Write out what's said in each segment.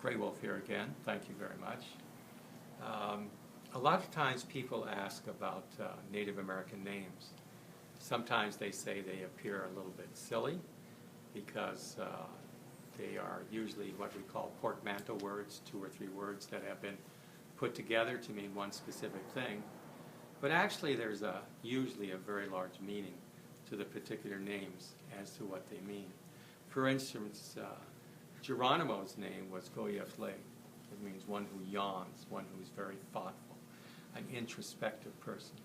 Gray Wolf here again. Thank you very much. A lot of times people ask about Native American names. Sometimes they say they appear a little bit silly because they are usually what we call portmanteau words, 2 or 3 words that have been put together to mean one specific thing. But actually there's usually a very large meaning to the particular names as to what they mean. For instance, Geronimo's name was Goyefle. It means one who yawns, one who's very thoughtful, an introspective person.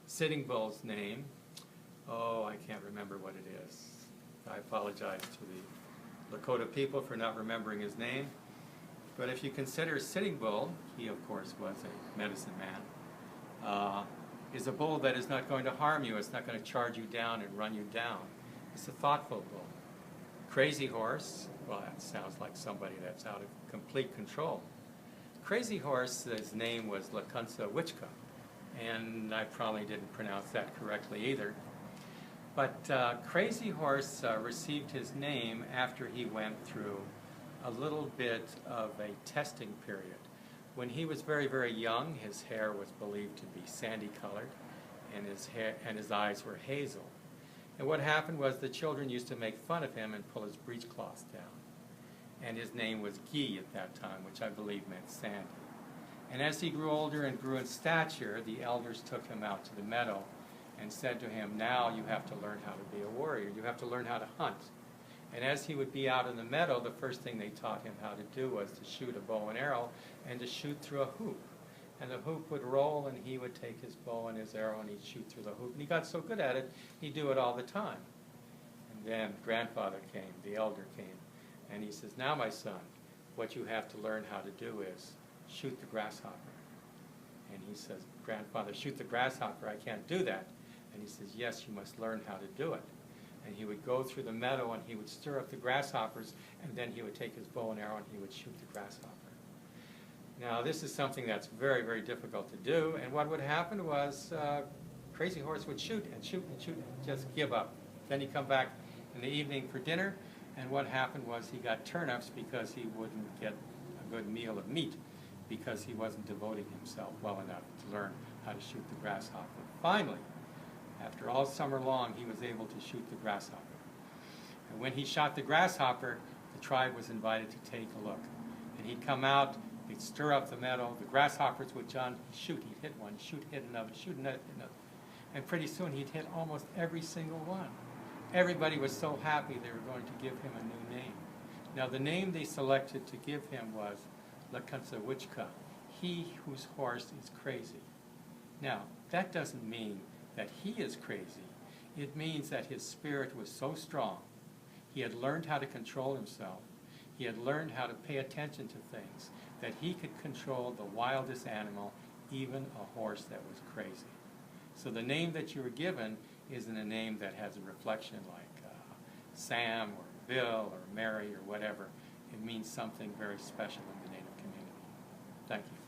Sitting Bull's name, oh, I can't remember what it is. I apologize to the Lakota people for not remembering his name. But if you consider Sitting Bull, he of course was a medicine man, is a bull that is not going to harm you. It's not going to charge you down and run you down. It's a thoughtful bull. Crazy Horse, well, that sounds like somebody that's out of complete control. Crazy Horse's name was Tecumseh Wichita, and I probably didn't pronounce that correctly either. But Crazy Horse received his name after he went through a little bit of a testing period. When he was very, very young, his hair was believed to be sandy colored, and his eyes were hazel. And what happened was the children used to make fun of him and pull his breechcloths down. And his name was Guy at that time, which I believe meant sandy. And as he grew older and grew in stature, the elders took him out to the meadow and said to him, now you have to learn how to be a warrior. You have to learn how to hunt. And as he would be out in the meadow, the first thing they taught him how to do was to shoot a bow and arrow and to shoot through a hoop. And the hoop would roll, and he would take his bow and his arrow, and he'd shoot through the hoop. And he got so good at it, he'd do it all the time. And then grandfather came, the elder came, and he says, now, my son, what you have to learn how to do is shoot the grasshopper. And he says, grandfather, shoot the grasshopper, I can't do that. And he says, yes, you must learn how to do it. And he would go through the meadow, and he would stir up the grasshoppers, and then he would take his bow and arrow, and he would shoot the grasshopper. Now, this is something that's very, very difficult to do, and what would happen was Crazy Horse would shoot and shoot and shoot and just give up. Then he'd come back in the evening for dinner, and what happened was he got turnips because he wouldn't get a good meal of meat because he wasn't devoting himself well enough to learn how to shoot the grasshopper. Finally, after all summer long, he was able to shoot the grasshopper. And when he shot the grasshopper, the tribe was invited to take a look. And he'd come out, he'd stir up the meadow, the grasshoppers would shoot, he'd hit one, shoot, hit another, shoot another. And pretty soon he'd hit almost every single one. Everybody was so happy they were going to give him a new name. Now the name they selected to give him was Tecumseh Wichita, he whose horse is crazy. Now, that doesn't mean that he is crazy. It means that his spirit was so strong. He had learned how to control himself. He had learned how to pay attention to things, that he could control the wildest animal, even a horse that was crazy. So the name that you were given isn't a name that has a reflection like Sam or Bill or Mary or whatever. It means something very special in the Native community. Thank you.